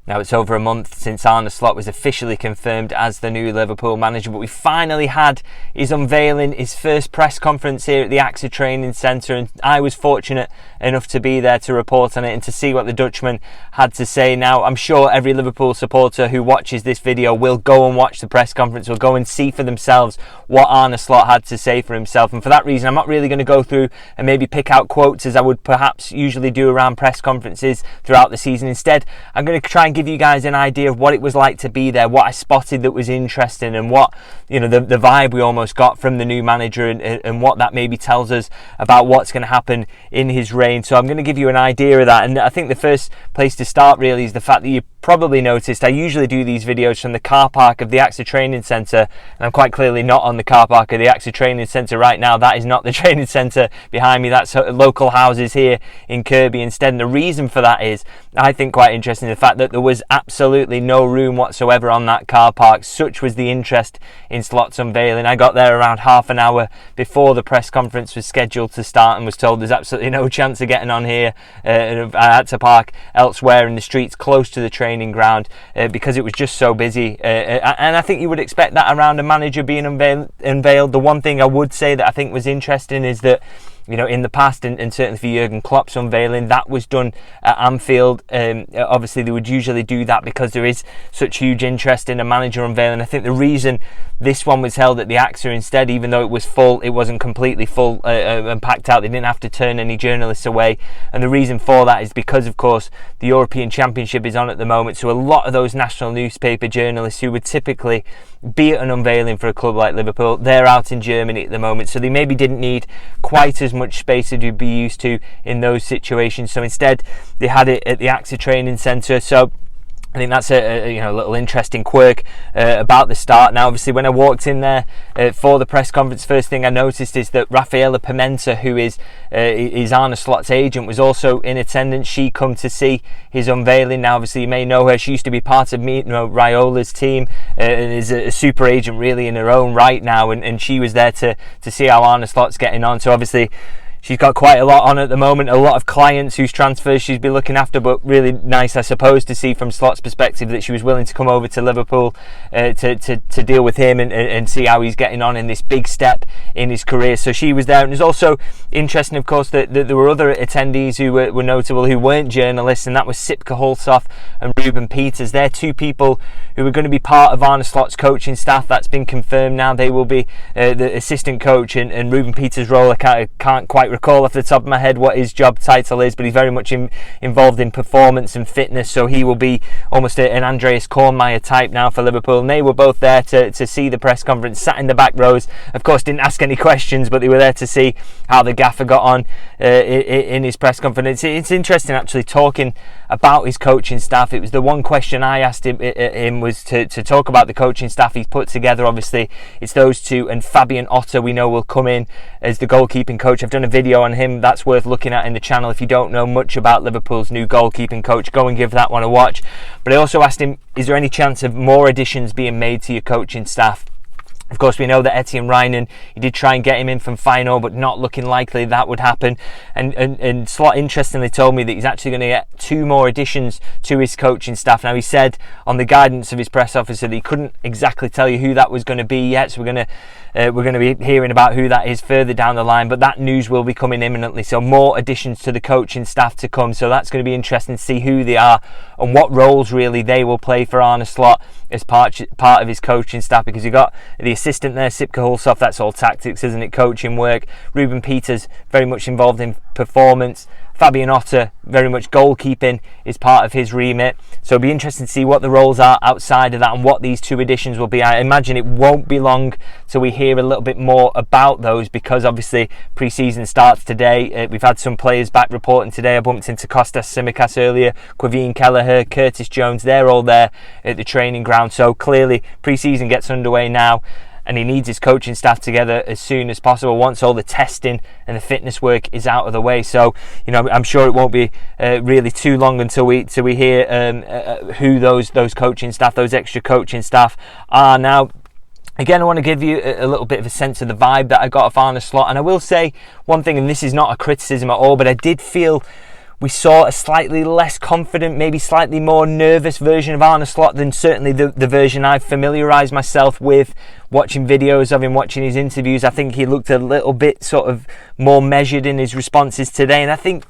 Now it's over a month since Arne Slot was officially confirmed as the new Liverpool manager, but we finally had his unveiling, his first press conference here at the AXA Training Centre, and I was fortunate enough to be there to report on it and to see what the Dutchman had to say. Now I'm sure every Liverpool supporter who watches this video will go and watch the press conference, will go and see for themselves what Arne Slot had to say for himself, and for that reason I'm not really going to go through and maybe pick out quotes as I would perhaps usually do around press conferences throughout the season. Instead, I'm going to try and give you guys an idea of what it was like to be there, what I spotted that was interesting, and what, you know, the vibe we almost got from the new manager, and what that maybe tells us about what's going to happen in his reign. So I'm going to give you an idea of that, and I think the first place to start really is the fact that you probably noticed I usually do these videos from the car park of the AXA Training Centre, and I'm quite clearly not on the car park of the AXA Training Centre right now. That is not the training centre behind me, that's local houses here in Kirkby instead. And the reason for that is, I think, quite interesting, the fact that there was absolutely no room whatsoever on that car park. Such was the interest in Slot's unveiling. I got there around half an hour before the press conference was scheduled to start and was told there's absolutely no chance of getting on here. I had to park elsewhere in the streets close to the training ground because it was just so busy. And I think you would expect that around a manager being unveiled. The one thing I would say that I think was interesting is that, you know, in the past, and certainly for Jurgen Klopp's unveiling, that was done at Anfield. Obviously, they would usually do that because there is such huge interest in a manager unveiling. I think the reason this one was held at the AXA instead, even though it was full, it wasn't completely full and packed out. They didn't have to turn any journalists away. And the reason for that is because, of course, the European Championship is on at the moment. So a lot of those national newspaper journalists who would typically be at an unveiling for a club like Liverpool, they're out in Germany at the moment. So they maybe didn't need quite as much space as you'd be used to in those situations. So instead, they had it at the AXA Training Centre. So I think that's a little interesting quirk about the start. Now, obviously, when I walked in there for the press conference, first thing I noticed is that Rafaela Pimenta, who is Arne Slot's agent, was also in attendance. She come to see his unveiling. Now, obviously, you may know her. She used to be part of Raiola's team and is a super agent really in her own right now. And she was there to see how Arne Slot's getting on. So obviously, she's got quite a lot on at the moment, a lot of clients whose transfers she's been looking after, but really nice, I suppose, to see from Slot's perspective that she was willing to come over to Liverpool to deal with him and see how he's getting on in this big step in his career. So she was there. And it was also interesting, of course, that there were other attendees who were notable, who weren't journalists, and that was Sipke Hulshoff and Ruben Peters. They're two people who are going to be part of Arne Slot's coaching staff. That's been confirmed now. They will be the assistant coach, and Ruben Peters' role, I can't quite recall off the top of my head what his job title is, but he's very much involved in performance and fitness, so he will be almost an Andreas Kornmeier type now for Liverpool. And they were both there to see the press conference, sat in the back rows, of course didn't ask any questions, but they were there to see how the gaffer got on in his press conference. It's interesting actually talking about his coaching staff. It was the one question I asked him was to talk about the coaching staff he's put together. Obviously it's those two, and Fabian Otter we know will come in as the goalkeeping coach. I've done a video on him that's worth looking at in the channel. If you don't know much about Liverpool's new goalkeeping coach, go and give that one a watch. But I also asked him, is there any chance of more additions being made to your coaching staff? Of course, we know that Etienne Reinen, he did try and get him in from Feyenoord, but not looking likely that would happen. And Slot interestingly told me that he's actually going to get 2 more additions to his coaching staff. Now, he said on the guidance of his press officer that he couldn't exactly tell you who that was going to be yet, so we're going to be hearing about who that is further down the line, but that news will be coming imminently. So more additions to the coaching staff to come. So that's going to be interesting to see who they are and what roles really they will play for Arne Slot as part of his coaching staff, because you got the assistant there, Sipke Hulshoff, that's all tactics, isn't it, coaching work. Ruben Peters, very much involved in performance. Fabian Otter, very much goalkeeping is part of his remit. So it'll be interesting to see what the roles are outside of that and what these 2 additions will be. I imagine it won't be long till we hear a little bit more about those, because obviously pre-season starts today. We've had some players back reporting today. I bumped into Kostas Tsimikas earlier, Quavine Kelleher, Curtis Jones, they're all there at the training ground. So clearly pre-season gets underway now, and he needs his coaching staff together as soon as possible once all the testing and the fitness work is out of the way. So, you know, I'm sure it won't be really too long until we hear who those coaching staff, those extra coaching staff are. Now, again, I want to give you a little bit of a sense of the vibe that I got off Arne Slot. And I will say one thing, and this is not a criticism at all, but I did feel we saw a slightly less confident, maybe slightly more nervous version of Arne Slot than certainly the version I've familiarised myself with watching videos of him, watching his interviews. I think he looked a little bit sort of more measured in his responses today, and I think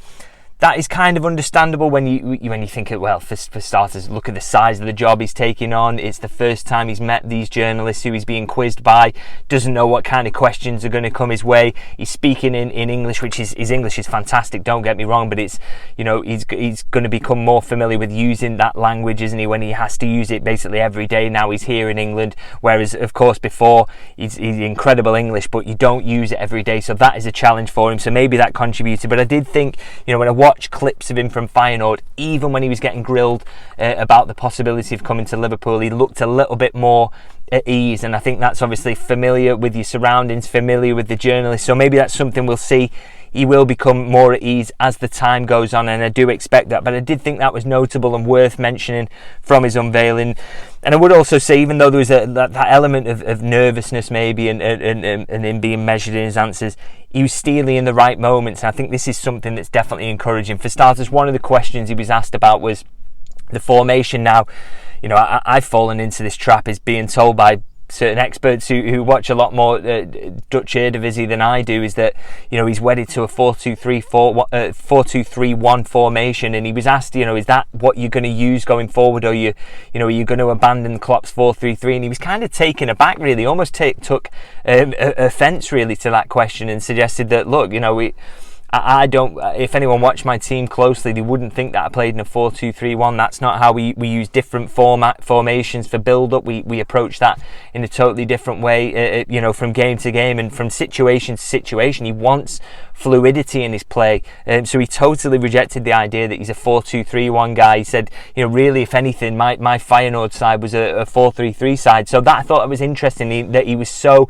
that is kind of understandable when you think it. Well, for starters, look at the size of the job he's taking on. It's the first time he's met these journalists who he's being quizzed by. Doesn't know what kind of questions are going to come his way. He's speaking in English, which his English is fantastic. Don't get me wrong, but it's, he's going to become more familiar with using that language, isn't he? When he has to use it basically every day. Now he's here in England, whereas of course before he's incredible English, but you don't use it every day. So that is a challenge for him. So maybe that contributed. But I did think, when I watch clips of him from Feyenoord, even when he was getting grilled about the possibility of coming to Liverpool, he looked a little bit more at ease, and I think that's obviously familiar with your surroundings, familiar with the journalists, so maybe that's something we'll see. He will become more at ease as the time goes on, and I do expect that. But I did think that was notable and worth mentioning from his unveiling. And I would also say, even though there was that element of nervousness maybe and him being measured in his answers, he was steely in the right moments. And I think this is something that's definitely encouraging. For starters, one of the questions he was asked about was the formation. Now, I've fallen into this trap, is being told by certain experts who watch a lot more Dutch Eredivisie than I do, is that he's wedded to a 4-2-3-1 formation, and he was asked, is that what you're going to use going forward, or are you going to abandon Klopp's 4-3-3? And he was kind of taken aback, really, almost took offence really to that question, and suggested that, look, I don't. If anyone watched my team closely, they wouldn't think that I played in a 4-2-3-1. That's not how we use different formations for build-up. We approach that in a totally different way, from game to game and from situation to situation. He wants fluidity in his play, so he totally rejected the idea that he's a 4-2-3-1 guy. He said, really, if anything, my Feyenoord side was a 4-3-3 side. So that I thought it was interesting that he was so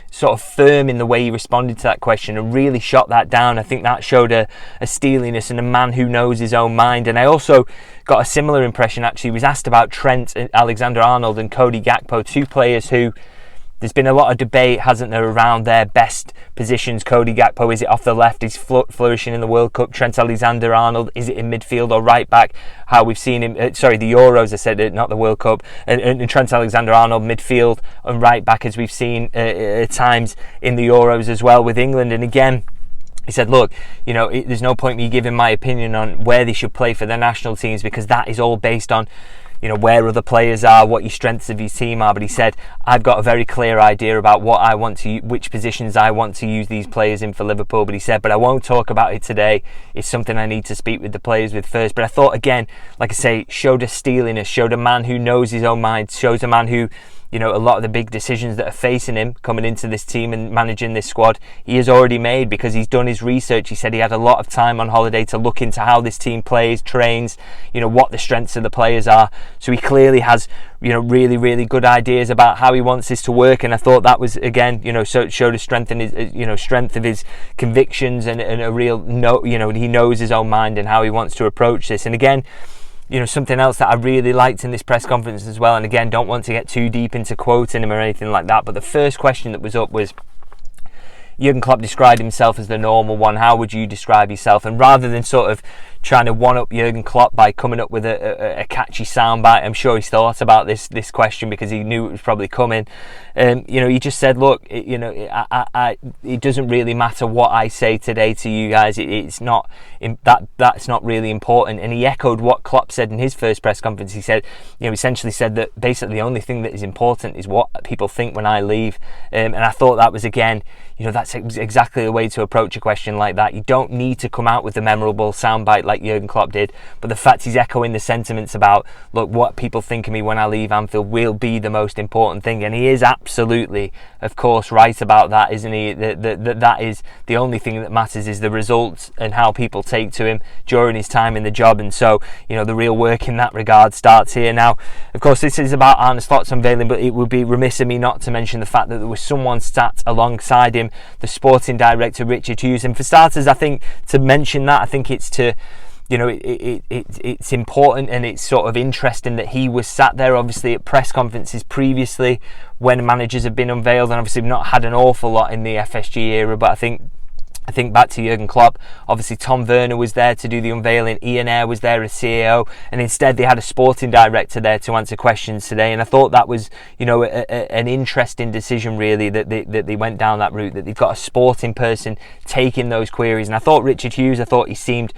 sort of firm in the way he responded to that question and really shot that down. I think that showed a steeliness and a man who knows his own mind. And I also got a similar impression, actually. He was asked about Trent, Alexander-Arnold and Cody Gakpo, two players who there's been a lot of debate, hasn't there, around their best positions. Cody Gakpo, is it off the left? He's flourishing in the World Cup. Trent Alexander-Arnold, is it in midfield or right back? How we've seen him, the Euros, I said, not the World Cup. And Trent Alexander-Arnold, midfield and right back, as we've seen at times in the Euros as well with England. And again, he said, look, there's no point me giving my opinion on where they should play for their national teams, because that is all based on where other players are, what your strengths of your team are. But he said, I've got a very clear idea about which positions I want to use these players in for Liverpool. But he said, but I won't talk about it today. It's something I need to speak with the players with first. But I thought, again, like I say, showed a steeliness, showed a man who knows his own mind, shows a man who, a lot of the big decisions that are facing him coming into this team and managing this squad, he has already made, because he's done his research. He said he had a lot of time on holiday to look into how this team plays, trains, what the strengths of the players are. So he clearly has, really, really good ideas about how he wants this to work. And I thought that was, again, showed a strength in his, strength of his convictions and a real, he knows his own mind and how he wants to approach this. And again, something else that I really liked in this press conference as well, and again, don't want to get too deep into quoting him or anything like that, but the first question that was up was, Jurgen Klopp described himself as the normal one. How would you describe yourself? And rather than sort of trying to one-up Jurgen Klopp by coming up with a catchy soundbite, I'm sure he's thought about this question because he knew it was probably coming. He just said, look, it doesn't really matter what I say today to you guys. It's not that's not really important. And he echoed what Klopp said in his first press conference. He said, essentially said that basically the only thing that is important is what people think when I leave. And I thought that was, again, that's exactly the way to approach a question like that. You don't need to come out with a memorable soundbite like Jurgen Klopp did, but the fact he's echoing the sentiments about, look, what people think of me when I leave Anfield will be the most important thing. And he is absolutely, of course, right about that, isn't he? That is the only thing that matters, is the results and how people take to him during his time in the job. And so, the real work in that regard starts here. Now, of course, this is about ARNE SLOT'S unveiling, but it would be remiss of me not to mention the fact that there was someone sat alongside him, the sporting director Richard Hughes. And for starters, I think to mention that, I think it's to, it's important, and it's sort of interesting that he was sat there, obviously, at press conferences previously when managers have been unveiled, and obviously we've not had an awful lot in the FSG era, but I think I think back to Jurgen Klopp, obviously Tom Werner was there to do the unveiling, Ian Ayre was there as CEO, and instead they had a sporting director there to answer questions today. And I thought that was, an interesting decision really, that they went down that route, that they've got a sporting person taking those queries. And I thought Richard Hughes, I thought he seemed,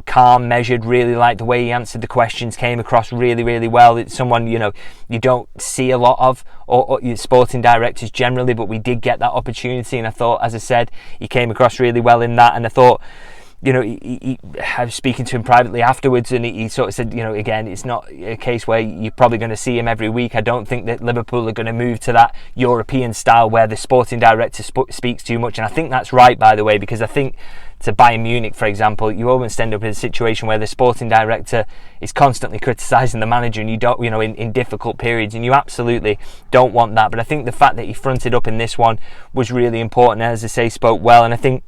calm, measured, really liked the way he answered the questions, came across really, really well. It's someone, you don't see a lot of, or sporting directors generally, but we did get that opportunity, and I thought, as I said, he came across really well in that. And I thought, I was speaking to him privately afterwards, and he sort of said, again, it's not a case where you're probably going to see him every week. I don't think that Liverpool are going to move to that European style where the sporting director speaks too much. And I think that's right, by the way, because I think to Bayern Munich, for example, you almost end up in a situation where the sporting director is constantly criticising the manager, and you don't, in difficult periods, and you absolutely don't want that. But I think the fact that he fronted up in this one was really important, and as I say, spoke well. And I think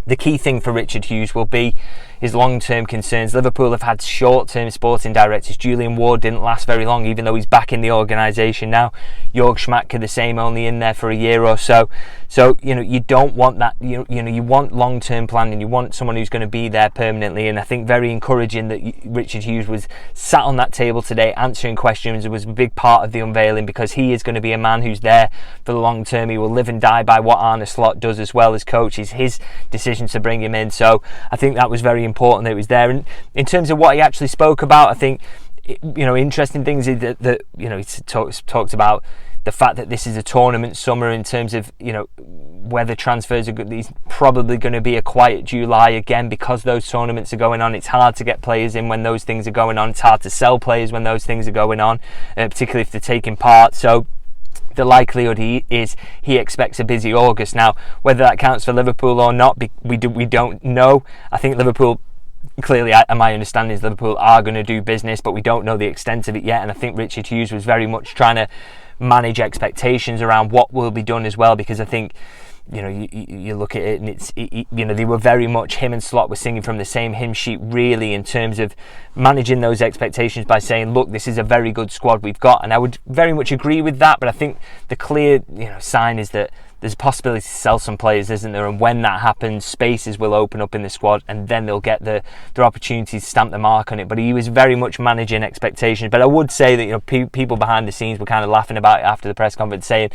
the key thing for Richard Hughes will be his long-term concerns. Liverpool have had short-term sporting directors. Julian Ward didn't last very long, even though he's back in the organisation now. Jörg Schmadtke the same, only in there for a year or so. So, you don't want that. You want long-term planning. You want someone who's going to be there permanently. And I think very encouraging that Richard Hughes was sat on that table today answering questions. It was a big part of the unveiling, because he is going to be a man who's there for the long term. He will live and die by what Arne Slot does as well as coach. It's his decision to bring him in. So I think that was very important that it was there. And in terms of what he actually spoke about, I think, interesting things is that he talked about the fact that this is a tournament summer, in terms of, whether transfers are good. He's probably going to be a quiet July again, because those tournaments are going on. It's hard to get players in when those things are going on. It's hard to sell players when those things are going on, particularly if they're taking part. So the likelihood is he expects a busy August. Now, whether that counts for Liverpool or not, we don't know. I think Liverpool, clearly, my understanding is Liverpool are going to do business, but we don't know the extent of it yet. And I think Richard Hughes was very much trying to manage expectations around what will be done as well, because I think, you look at it, and they were very much, him and Slot were singing from the same hymn sheet, really, in terms of managing those expectations by saying, look, this is a very good squad we've got. And I would very much agree with that, but I think the clear sign is that there's a possibility to sell some players, isn't there? And when that happens, spaces will open up in the squad, and then they'll get their opportunity to stamp the mark on it. But he was very much managing expectations. But I would say that people behind the scenes were kind of laughing about it after the press conference, saying,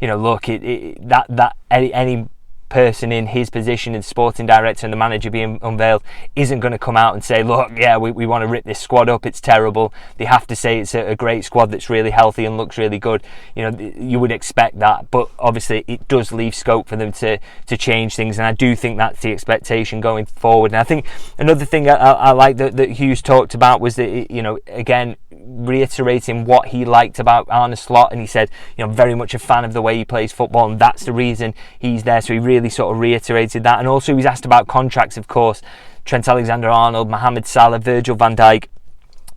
look, that any person in his position as sporting director and the manager being unveiled isn't going to come out and say, look, yeah, we want to rip this squad up, it's terrible. They have to say it's a great squad that's really healthy and looks really good. You would expect that, but obviously it does leave scope for them to change things, and I do think that's the expectation going forward. And I think another thing I like that Hughes talked about was that, again, reiterating what he liked about Arne Slot, and he said, very much a fan of the way he plays football, and that's the reason he's there. So he really sort of reiterated that. And also he was asked about contracts, of course. Trent Alexander-Arnold, Mohamed Salah, Virgil van Dijk,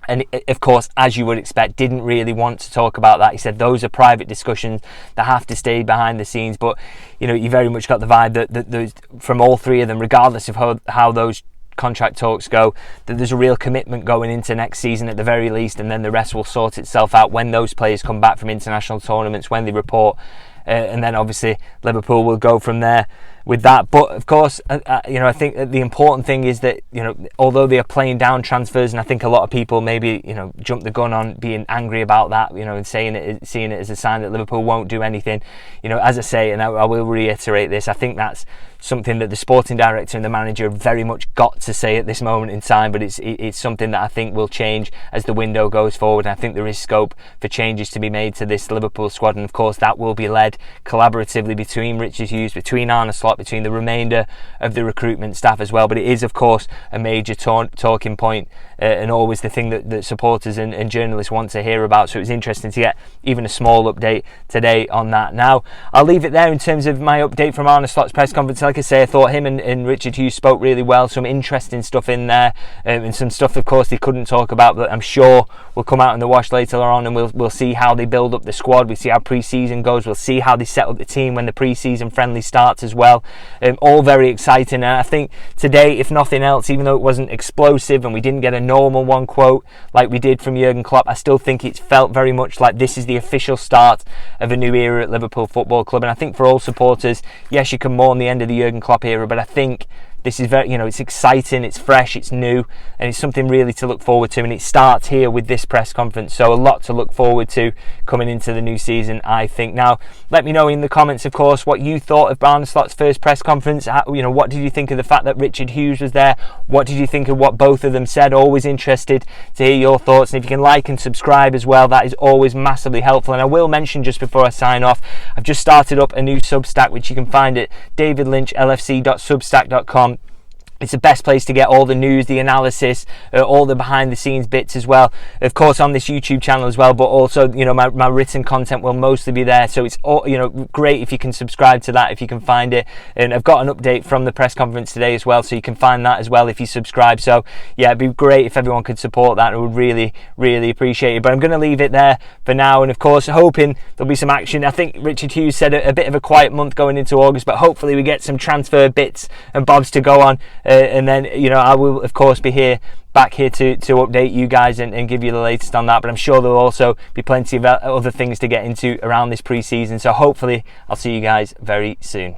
and of course, as you would expect, didn't really want to talk about that. He said those are private discussions that have to stay behind the scenes. But you very much got the vibe that those, from all three of them, regardless of how those contract talks go, that there's a real commitment going into next season at the very least, and then the rest will sort itself out when those players come back from international tournaments, when they report, and then obviously Liverpool will go from there with that. But of course, I think the important thing is that although they are playing down transfers, and I think a lot of people maybe jump the gun on being angry about that, and seeing it as a sign that Liverpool won't do anything. As I say, and I will reiterate this, I think that's something that the sporting director and the manager have very much got to say at this moment in time, but it's something that I think will change as the window goes forward. And I think there is scope for changes to be made to this Liverpool squad, and of course that will be led collaboratively between Richard Hughes, between Arne Slot, between the remainder of the recruitment staff as well. But it is of course a major talking point, and always the thing that supporters and journalists want to hear about. So it was interesting to get even a small update today on that. Now I'll leave it there in terms of my update from Arne Slot's press conference. Like I say, I thought him and Richard Hughes spoke really well. Some interesting stuff in there, and some stuff of course they couldn't talk about that I'm sure will come out in the wash later on, and we'll see how they build up the squad. We see how pre-season goes. We'll see how they set up the team when the pre-season friendly starts as well. well. All very exciting, and I think today, if nothing else, even though it wasn't explosive and we didn't get a normal one quote like we did from Jurgen Klopp, I still think it's felt very much like this is the official start of a new era at Liverpool Football Club. And I think for all supporters, yes, you can mourn the end of the Jurgen Klopp era, but I think this is very, it's exciting, it's fresh, it's new, and it's something really to look forward to. And it starts here with this press conference, so a lot to look forward to coming into the new season, I think. Now, let me know in the comments, of course, what you thought of ARNE SLOT'S first press conference. What did you think of the fact that Richard Hughes was there? What did you think of what both of them said? Always interested to hear your thoughts, and if you can like and subscribe as well, that is always massively helpful. And I will mention, just before I sign off, I've just started up a new Substack, which you can find at davidlynchlfc.substack.com. It's the best place to get all the news, the analysis, all the behind the scenes bits as well. Of course, on this YouTube channel as well, but also, my written content will mostly be there. So it's, great if you can subscribe to that, if you can find it. And I've got an update from the press conference today as well, so you can find that as well if you subscribe. So yeah, it'd be great if everyone could support that. I would really, really appreciate it. But I'm going to leave it there for now. And of course, hoping there'll be some action. I think Richard Hughes said a bit of a quiet month going into August, but hopefully we get some transfer bits and bobs to go on. And then, I will, of course, be back here to update you guys and give you the latest on that. But I'm sure there'll also be plenty of other things to get into around this pre-season. So hopefully I'll see you guys very soon.